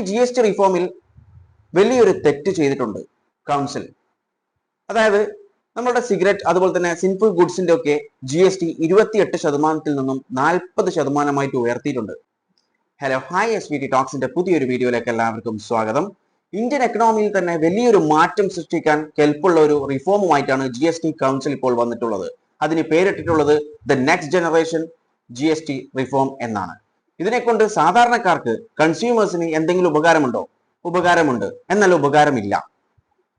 GST റിഫോമിൽ വലിയൊരു തെറ്റ് ചെയ്തിട്ടുണ്ട് കൗൺസിൽ. അതായത് നമ്മുടെ സിഗരറ്റ് അതുപോലെ തന്നെ സിമ്പിൾ ഗുഡ്സിന്റെ ഒക്കെ GST 28% നിന്നും 40% ഉയർത്തിയിട്ടുണ്ട്. ഹലോ ഹായ് SVT ടോക്സിന്റെ പുതിയൊരു വീഡിയോയിലേക്ക് എല്ലാവർക്കും സ്വാഗതം. ഇന്ത്യൻ എക്കണോമിയിൽ തന്നെ വലിയൊരു മാറ്റം സൃഷ്ടിക്കാൻ കെൽപ്പുള്ള ഒരു റിഫോമുമായിട്ടാണ് GST കൗൺസിൽ ഇപ്പോൾ വന്നിട്ടുള്ളത്. അതിന് പേരിട്ടിട്ടുള്ളത് the next generation GST reform എന്നാണ്. ഇതിനെക്കൊണ്ട് സാധാരണക്കാർക്ക് കൺസ്യൂമേഴ്സിന് എന്തെങ്കിലും ഉപകാരമുണ്ടോ? ഉപകാരമുണ്ട്, എന്നാൽ ഉപകാരമില്ല.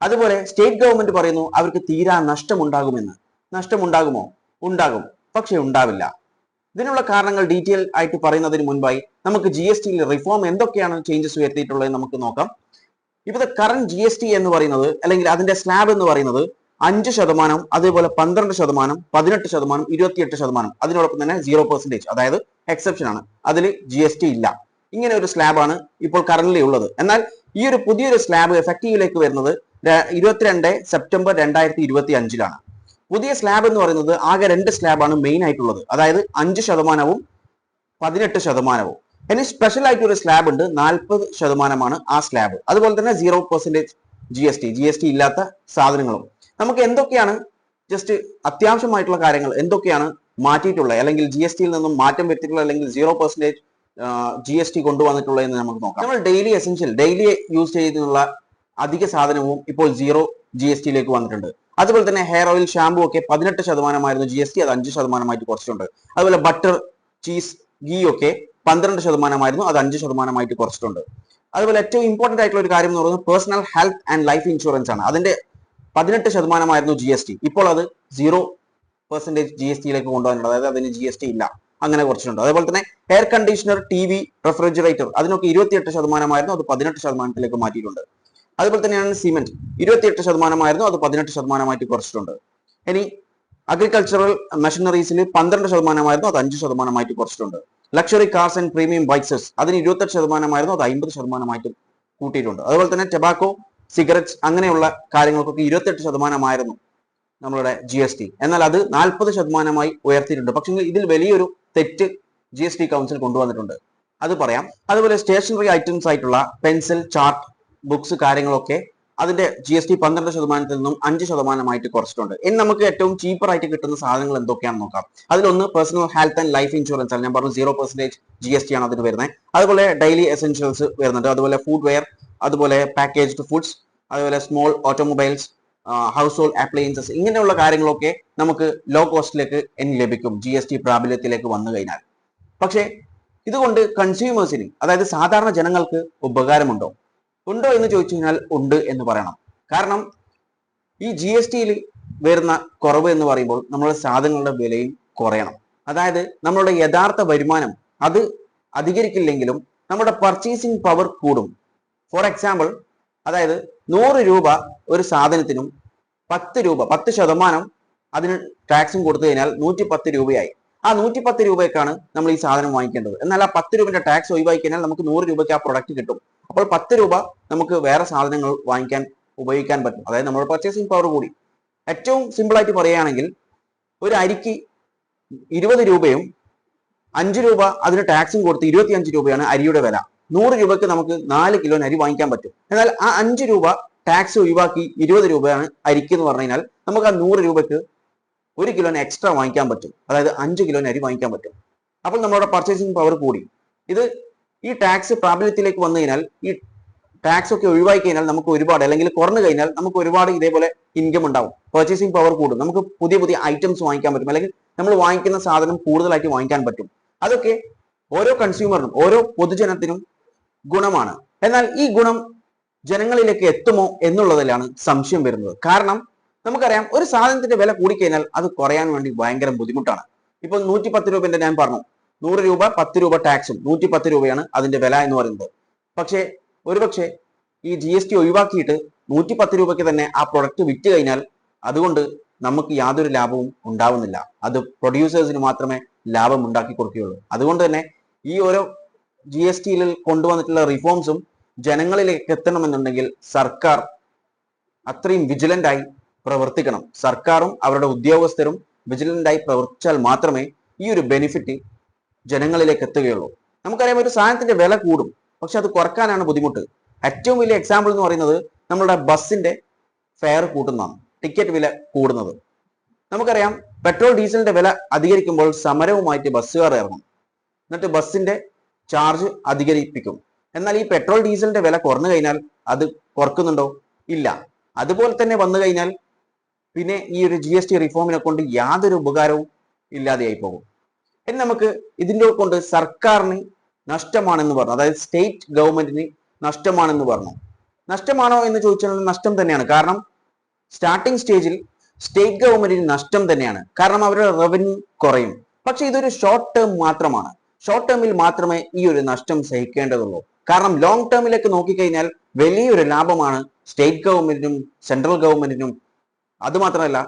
അതുപോലെ സ്റ്റേറ്റ് ഗവൺമെന്റ് പറയുന്നു അവർക്ക് തീരാ നഷ്ടമുണ്ടാകുമെന്ന്. നഷ്ടമുണ്ടാകുമോ? ഉണ്ടാകും, പക്ഷെ ഉണ്ടാവില്ല. ഇതിനുള്ള കാരണങ്ങൾ ഡീറ്റെയിൽ ആയിട്ട് പറയുന്നതിന് മുൻപായി നമുക്ക് GSTയിൽ റിഫോം എന്തൊക്കെയാണ് ചേഞ്ചസ് വരുത്തിയിട്ടുള്ളത് നമുക്ക് നോക്കാം. ഇപ്പോഴത്തെ കറന്റ് GST എന്ന് പറയുന്നത് അല്ലെങ്കിൽ അതിന്റെ സ്ലാബ് എന്ന് പറയുന്നത് 5%, അതേപോലെ 12%, 18%, 28%, അതിനോടൊപ്പം തന്നെ 0%, അതായത് എക്സെപ്ഷൻ ആണ്, അതിൽ GST ഇല്ല. ഇങ്ങനെ ഒരു സ്ലാബാണ് ഇപ്പോൾ കറന്റ്ലി ഉള്ളത്. എന്നാൽ ഈ ഒരു പുതിയൊരു സ്ലാബ് എഫക്റ്റീവിലേക്ക് വരുന്നത് 22 സെപ്റ്റംബർ 2025 പുതിയ സ്ലാബ് എന്ന് പറയുന്നത് ആകെ 2 സ്ലാബാണ് മെയിൻ ആയിട്ടുള്ളത്, അതായത് 5%, 18%. ഇനി സ്പെഷ്യൽ ആയിട്ട് ഒരു സ്ലാബ് ഉണ്ട്, 40% ആ സ്ലാബ്. അതുപോലെ തന്നെ 0% GST ഇല്ലാത്ത സാധനങ്ങളും. നമുക്ക് എന്തൊക്കെയാണ് ജസ്റ്റ് അത്യാവശ്യമായിട്ടുള്ള കാര്യങ്ങൾ എന്തൊക്കെയാണ് മാറ്റിയിട്ടുള്ളത്, അല്ലെങ്കിൽ GSTയിൽ നിന്നും മാറ്റം വരുത്തിയിട്ടുള്ളത്, അല്ലെങ്കിൽ 0% GST കൊണ്ടുവന്നിട്ടുള്ളത് എന്ന് നമുക്ക് നോക്കാം. നമ്മൾ ഡെയിലി എസെൻഷ്യൽ ഡെയിലി യൂസ് ചെയ്യുന്നുള്ള അധിക സാധനവും ഇപ്പോൾ 0 GSTയിലേക്ക് വന്നിട്ടുണ്ട്. അതുപോലെ തന്നെ ഹെയർ ഓയിൽ, ഷാമ്പു ഒക്കെ 18% GST, അത് 5% കുറച്ചിട്ടുണ്ട്. അതുപോലെ ബട്ടർ, ചീസ്, ഗീ ഒക്കെ 12% അത് 5% കുറച്ചിട്ടുണ്ട്. അതുപോലെ ഏറ്റവും ഇമ്പോർട്ടന്റ് ആയിട്ടുള്ള ഒരു കാര്യം എന്ന് പറയുന്നത് personal health and life insurance ആണ്. അതിന്റെ 18% GST, ഇപ്പോൾ അത് 0% GSTയിലേക്ക് കൊണ്ടുവന്നിട്ടുണ്ട്, അതായത് അതിന് GST ഇല്ല, അങ്ങനെ കുറച്ചിട്ടുണ്ട്. അതേപോലെ തന്നെ എയർ കണ്ടീഷണർ, TV, റെഫ്രിജറേറ്റർ അതിനൊക്കെ 28% അത് 18% മാറ്റിയിട്ടുണ്ട്. അതുപോലെ തന്നെയാണ് സിമെന്റ്, 28% അത് 18% കുറച്ചിട്ടുണ്ട്. ഇനി അഗ്രികൾച്ചറൽ മെഷീനറീസിൽ 12% അത് 5% കുറച്ചിട്ടുണ്ട്. ലക്ഷറി കാർസ് ആൻഡ് പ്രീമിയം ബൈക്സസ് അതിന് 28% അത് 50% കൂട്ടിയിട്ടുണ്ട്. അതുപോലെ തന്നെ ടൊബാക്കോ, സിഗരറ്റ്സ് അങ്ങനെയുള്ള കാര്യങ്ങൾക്കൊക്കെ 28% നമ്മളുടെ GST, എന്നാൽ അത് 40% ഉയർത്തിയിട്ടുണ്ട്. പക്ഷേ ഇതിൽ വലിയൊരു തെറ്റ് GST കൗൺസിൽ കൊണ്ടുവന്നിട്ടുണ്ട്, അത് പറയാം. അതുപോലെ സ്റ്റേഷനറി ഐറ്റംസ് ആയിട്ടുള്ള പെൻസിൽ, ചാർട്ട്, ബുക്സ് കാര്യങ്ങളൊക്കെ അതിന്റെ GST 12% നിന്നും 5% കുറച്ചിട്ടുണ്ട്. ഇനി നമുക്ക് ഏറ്റവും ചീപ്പർ ആയിട്ട് കിട്ടുന്ന സാധനങ്ങൾ എന്തൊക്കെയാണെന്ന് നോക്കാം. അതിലൊന്ന് personal health and life insurance ആണ്. ഞാൻ പറഞ്ഞു 0% GST ആണ് അതിന് വരുന്നത്. അതുപോലെ ഡെയിലി എസെൻഷ്യൽസ് വരുന്നുണ്ട്, അതുപോലെ ഫുഡ് വെയർ, അതുപോലെ പാക്കേജ്ഡ് ഫുഡ്സ്, അതുപോലെ small automobiles, house hold appliances, ഇങ്ങനെയുള്ള കാര്യങ്ങളൊക്കെ നമുക്ക് ലോ കോസ്റ്റിലേക്ക് ഇനി ലഭിക്കും GST പ്രാബല്യത്തിലേക്ക് വന്നു കഴിഞ്ഞാൽ. പക്ഷേ ഇതുകൊണ്ട് കൺസ്യൂമേഴ്സിന്, അതായത് സാധാരണ ജനങ്ങൾക്ക് ഉപകാരമുണ്ടോ എന്ന് ചോദിച്ചു കഴിഞ്ഞാൽ ഉണ്ട് എന്ന് പറയണം. കാരണം ഈ GSTയിൽ വരുന്ന കുറവ് എന്ന് പറയുമ്പോൾ നമ്മുടെ സാധനങ്ങളുടെ വിലയും കുറയണം. അതായത് നമ്മളുടെ യഥാർത്ഥ വരുമാനം അത് അധികരിക്കില്ലെങ്കിലും നമ്മുടെ പർച്ചേസിംഗ് പവർ കൂടും. ഫോർ എക്സാമ്പിൾ, അതായത് 100 രൂപ ഒരു സാധനത്തിനും 10% അതിന് ടാക്സും കൊടുത്തു കഴിഞ്ഞാൽ 110 രൂപയായി. ആ 110 രൂപയ്ക്കാണ് നമ്മൾ ഈ സാധനം വാങ്ങിക്കേണ്ടത്. എന്നാൽ ആ 10 രൂപയുടെ ടാക്സ് ഒഴിവാക്കി കഴിഞ്ഞാൽ നമുക്ക് 100 രൂപയ്ക്ക് ആ പ്രൊഡക്റ്റ് കിട്ടും. അപ്പോൾ 10 രൂപ നമുക്ക് വേറെ സാധനങ്ങൾ വാങ്ങിക്കാൻ ഉപയോഗിക്കാൻ പറ്റും, അതായത് നമ്മുടെ പർച്ചേസിംഗ് പവർ കൂടി. ഏറ്റവും സിമ്പിൾ ആയിട്ട് പറയുകയാണെങ്കിൽ ഒരു അരിക്ക് 20 രൂപയും 5 രൂപ അതിന് ടാക്സും കൊടുത്ത് 25 രൂപയാണ് അരിയുടെ വില. 100 രൂപയ്ക്ക് നമുക്ക് 4 കിലോ അരി വാങ്ങിക്കാൻ പറ്റും. എന്നാൽ ആ 5 രൂപ ടാക്സ് ഒഴിവാക്കി 20 രൂപയാണ് അരിക്ക് എന്ന് പറഞ്ഞു കഴിഞ്ഞാൽ നമുക്ക് ആ 100 രൂപയ്ക്ക് 1 കിലോ എക്സ്ട്രാ വാങ്ങിക്കാൻ പറ്റും, അതായത് 5 കിലോ അരി വാങ്ങിക്കാൻ പറ്റും. അപ്പോൾ നമ്മുടെ പർച്ചേസിംഗ് പവർ കൂടി. ഇത് ഈ ടാക്സ് പ്രാബല്യത്തിലേക്ക് വന്നു കഴിഞ്ഞാൽ, ഈ ടാക്സ് ഒക്കെ ഒഴിവാക്കി കഴിഞ്ഞാൽ നമുക്ക് ഒരുപാട്, അല്ലെങ്കിൽ കുറഞ്ഞു കഴിഞ്ഞാൽ നമുക്ക് ഒരുപാട് ഇതേപോലെ ഇൻകം ഉണ്ടാവും, പർച്ചേസിംഗ് പവർ കൂടും, നമുക്ക് പുതിയ പുതിയ ഐറ്റംസ് വാങ്ങിക്കാൻ പറ്റും, അല്ലെങ്കിൽ നമ്മൾ വാങ്ങിക്കുന്ന സാധനം കൂടുതലായിട്ട് വാങ്ങിക്കാൻ പറ്റും. അതൊക്കെ ഓരോ കൺസ്യൂമറിനും ഓരോ പൊതുജനത്തിനും ഗുണമാണ്. എന്നാൽ ഈ ഗുണം ജനങ്ങളിലേക്ക് എത്തുമോ എന്നുള്ളതിലാണ് സംശയം വരുന്നത്. കാരണം നമുക്കറിയാം, ഒരു സാധനത്തിന്റെ വില കൂടിക്കഴിഞ്ഞാൽ അത് കുറയാൻ വേണ്ടി ഭയങ്കര ബുദ്ധിമുട്ടാണ്. ഇപ്പൊ 110 രൂപന്റെ ഞാൻ പറഞ്ഞു, 100 രൂപ 10 രൂപ ടാക്സും 110 രൂപയാണ് അതിന്റെ വില എന്ന് പറയുന്നത്. പക്ഷേ ഒരുപക്ഷെ ഈ GST ഒഴിവാക്കിയിട്ട് 110 രൂപയ്ക്ക് തന്നെ ആ പ്രൊഡക്റ്റ് വിറ്റ് കഴിഞ്ഞാൽ അതുകൊണ്ട് നമുക്ക് യാതൊരു ലാഭവും ഉണ്ടാവുന്നില്ല. അത് പ്രൊഡ്യൂസേഴ്സിന് മാത്രമേ ലാഭം ഉണ്ടാക്കി കൊടുക്കുകയുള്ളൂ. അതുകൊണ്ട് തന്നെ ഈ ഓരോ GSTയിൽ കൊണ്ടുവന്നിട്ടുള്ള റിഫോംസും ജനങ്ങളിലേക്ക് എത്തണമെന്നുണ്ടെങ്കിൽ സർക്കാർ അത്രയും വിജിലന്റ് ആയി പ്രവർത്തിക്കണം. സർക്കാരും അവരുടെ ഉദ്യോഗസ്ഥരും വിജിലന്റ് ആയി പ്രവർത്തിച്ചാൽ മാത്രമേ ഈ ഒരു ബെനിഫിറ്റ് ജനങ്ങളിലേക്ക് എത്തുകയുള്ളൂ. നമുക്കറിയാം, ഒരു സാധനത്തിന്റെ വില കൂടും, പക്ഷെ അത് കുറക്കാനാണ് ബുദ്ധിമുട്ട്. ഏറ്റവും വലിയ എക്സാമ്പിൾ എന്ന് പറയുന്നത് നമ്മളുടെ ബസ്സിന്റെ ഫെയർ കൂട്ടുന്നതാണ്, ടിക്കറ്റ് വില കൂടുന്നത്. നമുക്കറിയാം പെട്രോൾ ഡീസലിന്റെ വില അധികരിക്കുമ്പോൾ സമരവുമായിട്ട് ബസ്സുകാർ ഇറങ്ങും, എന്നിട്ട് ബസ്സിന്റെ ചാർജ് അധികരിപ്പിക്കും. എന്നാൽ ഈ പെട്രോൾ ഡീസലിന്റെ വില കുറഞ്ഞു കഴിഞ്ഞാൽ അത് കുറക്കുന്നുണ്ടോ? ഇല്ല. അതുപോലെ തന്നെ വന്നു കഴിഞ്ഞാൽ പിന്നെ ഈ ഒരു GST റിഫോമിനെ കൊണ്ട് യാതൊരു ഉപകാരവും ഇല്ലാതെയായി പോകും. ഇനി നമുക്ക് ഇതിന്റെ കൊണ്ട് സർക്കാരിന് നഷ്ടമാണെന്ന് പറഞ്ഞു, അതായത് സ്റ്റേറ്റ് ഗവൺമെന്റിന് നഷ്ടമാണെന്ന് പറഞ്ഞു. നഷ്ടമാണോ എന്ന് ചോദിച്ചാൽ നഷ്ടം തന്നെയാണ്. കാരണം സ്റ്റാർട്ടിംഗ് സ്റ്റേജിൽ സ്റ്റേറ്റ് ഗവൺമെന്റിന് നഷ്ടം തന്നെയാണ്, കാരണം അവരുടെ റവന്യൂ കുറയും. പക്ഷെ ഇതൊരു ഷോർട്ട് ടേം മാത്രമാണ്. ഷോർട്ട് ടേമിൽ മാത്രമേ ഈ ഒരു നഷ്ടം സഹിക്കേണ്ടതുള്ളൂ. കാരണം ലോങ് ടേമിലേക്ക് നോക്കിക്കഴിഞ്ഞാൽ വലിയൊരു ലാഭമാണ് സ്റ്റേറ്റ് ഗവൺമെന്റിനും സെൻട്രൽ ഗവൺമെന്റിനും. അതുമാത്രമല്ല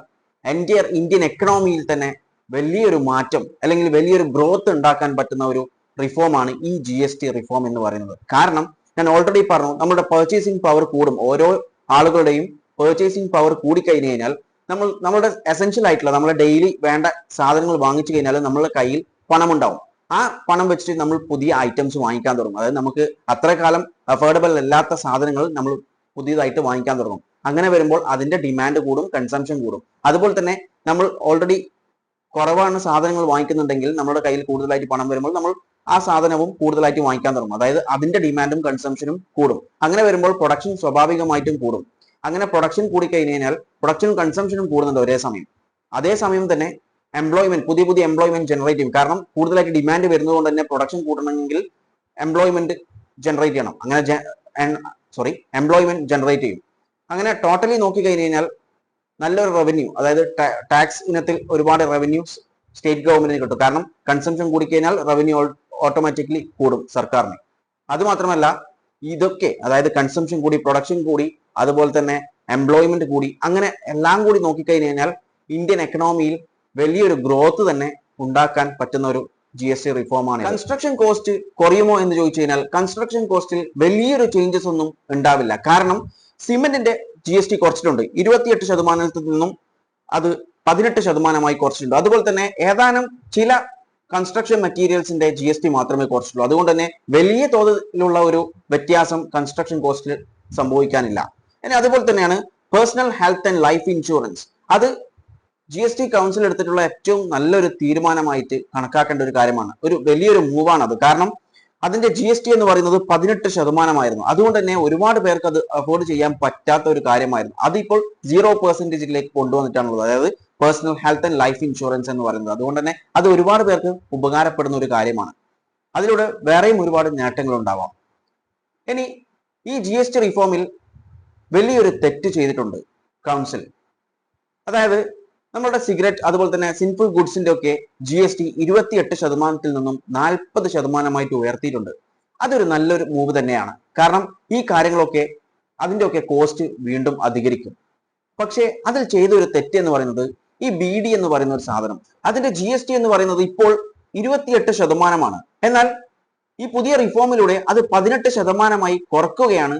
എൻറ്റയർ ഇന്ത്യൻ എക്കണോമിയിൽ തന്നെ വലിയൊരു മാറ്റം അല്ലെങ്കിൽ വലിയൊരു ഗ്രോത്ത് ഉണ്ടാക്കാൻ പറ്റുന്ന ഒരു റിഫോമാണ് ഈ GST റിഫോം എന്ന് പറയുന്നത്. കാരണം ഞാൻ ഓൾറെഡി പറഞ്ഞു, നമ്മുടെ പർച്ചേസിംഗ് പവർ കൂടും. ഓരോ ആളുകളുടെയും പർച്ചേസിംഗ് പവർ കൂടിക്കഴിഞ്ഞു കഴിഞ്ഞാൽ നമ്മളുടെ എസെൻഷ്യൽ ആയിട്ടുള്ള നമ്മുടെ ഡെയിലി വേണ്ട സാധനങ്ങൾ വാങ്ങിച്ചു കഴിഞ്ഞാൽ നമ്മളുടെ കയ്യിൽ പണം ഉണ്ടാവും. ആ പണം വെച്ചിട്ട് നമ്മൾ പുതിയ ഐറ്റംസ് വാങ്ങിക്കാൻ തുടങ്ങും. അതായത് നമുക്ക് അത്ര കാലം അഫോർഡബിൾ അല്ലാത്ത സാധനങ്ങൾ നമ്മൾ പുതിയതായിട്ട് വാങ്ങിക്കാൻ തുടങ്ങും. അങ്ങനെ വരുമ്പോൾ അതിന്റെ ഡിമാൻഡ് കൂടും, കൺസംഷൻ കൂടും. അതുപോലെ തന്നെ നമ്മൾ ഓൾറെഡി കുറവാണ് സാധനങ്ങൾ വാങ്ങിക്കുന്നുണ്ടെങ്കിൽ നമ്മുടെ കയ്യിൽ കൂടുതലായിട്ട് പണം വരുമ്പോൾ നമ്മൾ ആ സാധനവും കൂടുതലായിട്ട് വാങ്ങിക്കാൻ തുടങ്ങും. അതായത് അതിന്റെ ഡിമാൻഡും കൺസംഷനും കൂടും. അങ്ങനെ വരുമ്പോൾ പ്രൊഡക്ഷൻ സ്വാഭാവികമായിട്ടും കൂടും. അങ്ങനെ പ്രൊഡക്ഷൻ കൂടി കഴിഞ്ഞു കഴിഞ്ഞാൽ പ്രൊഡക്ഷനും കൺസംഷനും കൂടുന്നുണ്ട് ഒരേ സമയം. അതേസമയം തന്നെ എംപ്ലോയ്മെന്റ്, പുതിയ പുതിയ എംപ്ലോയ്മെന്റ് ജനറേറ്റ് ചെയ്യും. കാരണം കൂടുതലായിട്ട് ഡിമാൻഡ് വരുന്നതുകൊണ്ട് തന്നെ പ്രൊഡക്ഷൻ കൂട്ടണമെങ്കിൽ എംപ്ലോയ്മെന്റ് ജനറേറ്റ് ചെയ്യണം. അങ്ങനെ എംപ്ലോയ്മെന്റ് ജനറേറ്റ് ചെയ്യും. അങ്ങനെ ടോട്ടലി നോക്കി കഴിഞ്ഞു കഴിഞ്ഞാൽ നല്ലൊരു റവന്യൂ, അതായത് ടാക്സ് ഇനത്തിൽ ഒരുപാട് റവന്യൂസ് സ്റ്റേറ്റ് ഗവൺമെന്റിന് കിട്ടും. കാരണം കൺസംഷൻ കൂടി കഴിഞ്ഞാൽ റവന്യൂ ഓട്ടോമാറ്റിക്കലി കൂടും സർക്കാരിന്. അതുമാത്രമല്ല ഇതൊക്കെ, അതായത് കൺസംഷൻ കൂടി, പ്രൊഡക്ഷൻ കൂടി, അതുപോലെ തന്നെ എംപ്ലോയ്മെന്റ് കൂടി, അങ്ങനെ എല്ലാം കൂടി നോക്കിക്കഴിഞ്ഞു കഴിഞ്ഞാൽ ഇന്ത്യൻ എക്കണോമിയിൽ വലിയൊരു ഗ്രോത്ത് തന്നെ ഉണ്ടാക്കാൻ പറ്റുന്ന ഒരു GST റിഫോമാണ്. കൺസ്ട്രക്ഷൻ കോസ്റ്റ് കുറയുമോ എന്ന് ചോദിച്ചു കഴിഞ്ഞാൽ കൺസ്ട്രക്ഷൻ കോസ്റ്റിൽ വലിയൊരു ചേഞ്ചസ് ഒന്നും ഉണ്ടാവില്ല. കാരണം സിമെന്റിന്റെ GST കുറച്ചിട്ടുണ്ട്. 28% നിന്നും അത് 18% കുറച്ചിട്ടുണ്ട്. അതുപോലെ തന്നെ ഏതാനും ചില കൺസ്ട്രക്ഷൻ മെറ്റീരിയൽസിന്റെ GST മാത്രമേ കുറച്ചിട്ടുള്ളൂ. അതുകൊണ്ട് തന്നെ വലിയ തോതിലുള്ള ഒരു വ്യത്യാസം കൺസ്ട്രക്ഷൻ കോസ്റ്റിൽ സംഭവിക്കാനില്ല. ഇനി അതുപോലെ തന്നെയാണ് personal health and life insurance. അത് GST കൗൺസിൽ എടുത്തിട്ടുള്ള ഏറ്റവും നല്ലൊരു തീരുമാനമായിട്ട് കണക്കാക്കേണ്ട ഒരു കാര്യമാണ്. ഒരു വലിയൊരു മൂവാണ് അത്. കാരണം അതിന്റെ GST എന്ന് പറയുന്നത് 18%. അതുകൊണ്ട് തന്നെ ഒരുപാട് പേർക്ക് അത് അഫോർഡ് ചെയ്യാൻ പറ്റാത്ത ഒരു കാര്യമായിരുന്നു. അതിപ്പോൾ 0% കൊണ്ടുവന്നിട്ടാണുള്ളത്. അതായത് personal health and life insurance എന്ന് പറയുന്നത്. അതുകൊണ്ട് തന്നെ അത് ഒരുപാട് പേർക്ക് ഉപകാരപ്പെടുന്ന ഒരു കാര്യമാണ്. അതിലൂടെ വേറെയും ഒരുപാട് നേട്ടങ്ങൾ ഉണ്ടാവാം. ഇനി ഈ GST റിഫോമിൽ വലിയൊരു തെറ്റ് ചെയ്തിട്ടുണ്ട് കൗൺസിൽ. അതായത് നമ്മുടെ സിഗരറ്റ് അതുപോലെ തന്നെ സിമ്പിൾ ഗുഡ്സിന്റെ ഒക്കെ GST 28% നിന്നും 40% ഉയർത്തിയിട്ടുണ്ട്. അതൊരു നല്ലൊരു മൂവ് തന്നെയാണ്. കാരണം ഈ കാര്യങ്ങളൊക്കെ അതിന്റെ ഒക്കെ കോസ്റ്റ് വീണ്ടും അധികരിക്കും. പക്ഷേ അതിൽ ചെയ്ത ഒരു തെറ്റ് എന്ന് പറയുന്നത് ഈ BD എന്ന് പറയുന്ന ഒരു സാധനം, അതിന്റെ GST എന്ന് പറയുന്നത് ഇപ്പോൾ 28%. എന്നാൽ ഈ പുതിയ റിഫോമിലൂടെ അത് 18% കുറക്കുകയാണ്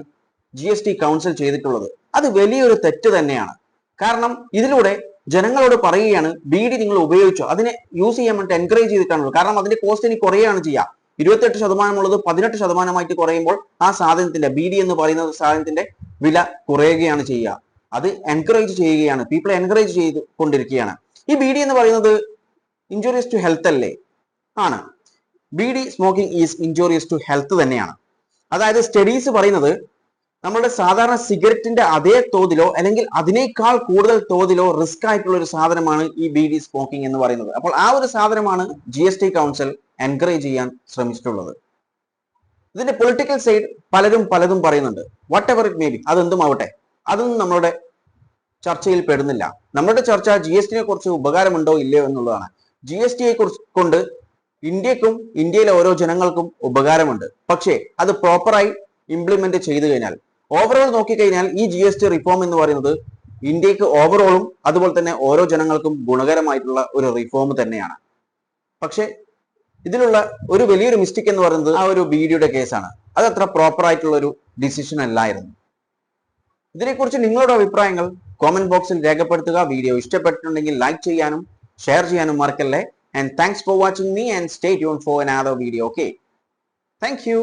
GST കൗൺസിൽ ചെയ്തിട്ടുള്ളത്. അത് വലിയൊരു തെറ്റ് തന്നെയാണ്. കാരണം ഇതിലൂടെ ജനങ്ങളോട് പറയുകയാണ് BD നിങ്ങൾ ഉപയോഗിച്ചോ, അതിനെ യൂസ് ചെയ്യാൻ വേണ്ടി എൻകറേജ് ചെയ്തിട്ടാണുള്ളത്. കാരണം അതിന്റെ കോസ്റ്റ് ഇനി കുറയുകയാണ് ചെയ്യുക. 28% ഉള്ളത് 18% കുറയുമ്പോൾ ആ സാധനത്തിന്റെ BD എന്ന് പറയുന്ന സാധനത്തിന്റെ വില കുറയുകയാണ് ചെയ്യുക. അത് എൻകറേജ് ചെയ്യുകയാണ്, പീപ്പിളെ എൻകറേജ് ചെയ്ത് കൊണ്ടിരിക്കുകയാണ്. ഈ BD എന്ന് പറയുന്നത് ഇൻജൂറിയസ് ടു ഹെൽത്ത് അല്ലേ? ആണ്. BD smoking is injurious to health തന്നെയാണ്. അതായത് സ്റ്റഡീസ് പറയുന്നത് നമ്മുടെ സാധാരണ സിഗരറ്റിന്റെ അതേ തോതിലോ അല്ലെങ്കിൽ അതിനേക്കാൾ കൂടുതൽ തോതിലോ റിസ്ക് ആയിട്ടുള്ള ഒരു സാധനമാണ് ഈ BD സ്മോക്കിംഗ് എന്ന് പറയുന്നത്. അപ്പോൾ ആ ഒരു സാധനമാണ് GST കൗൺസിൽ എൻകറേജ് ചെയ്യാൻ ശ്രമിച്ചിട്ടുള്ളത്. ഇതിന്റെ പൊളിറ്റിക്കൽ സൈഡ് പലതും പറയുന്നുണ്ട്. Whatever it may be, അതെന്തുമാവട്ടെ, അതൊന്നും നമ്മളുടെ ചർച്ചയിൽ പെടുന്നില്ല. നമ്മുടെ ചർച്ച GST കുറിച്ച് ഉപകാരമുണ്ടോ ഇല്ലയോ എന്നുള്ളതാണ്. GST കൊണ്ട് ഇന്ത്യക്കും ഇന്ത്യയിലെ ഓരോ ജനങ്ങൾക്കും ഉപകാരമുണ്ട്. പക്ഷേ അത് പ്രോപ്പറായി ഇംപ്ലിമെന്റ് ചെയ്തു കഴിഞ്ഞാൽ, ഓവറോൾ നോക്കിക്കഴിഞ്ഞാൽ ഈ GST റിഫോം എന്ന് പറയുന്നത് ഇന്ത്യക്ക് ഓവറോളും അതുപോലെ തന്നെ ഓരോ ജനങ്ങൾക്കും ഗുണകരമായിട്ടുള്ള ഒരു റിഫോം തന്നെയാണ്. പക്ഷെ ഇതിലുള്ള ഒരു വലിയൊരു മിസ്റ്റേക്ക് എന്ന് പറയുന്നത് ആ ഒരു BDയുടെ കേസാണ്. അത് അത്ര പ്രോപ്പർ ആയിട്ടുള്ള ഒരു ഡിസിഷൻ അല്ലായിരുന്നു. ഇതിനെക്കുറിച്ച് നിങ്ങളുടെ അഭിപ്രായങ്ങൾ കോമന്റ് ബോക്സിൽ രേഖപ്പെടുത്തുക. വീഡിയോ ഇഷ്ടപ്പെട്ടിട്ടുണ്ടെങ്കിൽ ലൈക്ക് ചെയ്യാനും ഷെയർ ചെയ്യാനും മറക്കല്ലേ. And thanks for watching me and stay tuned for another video. Okay, thank you.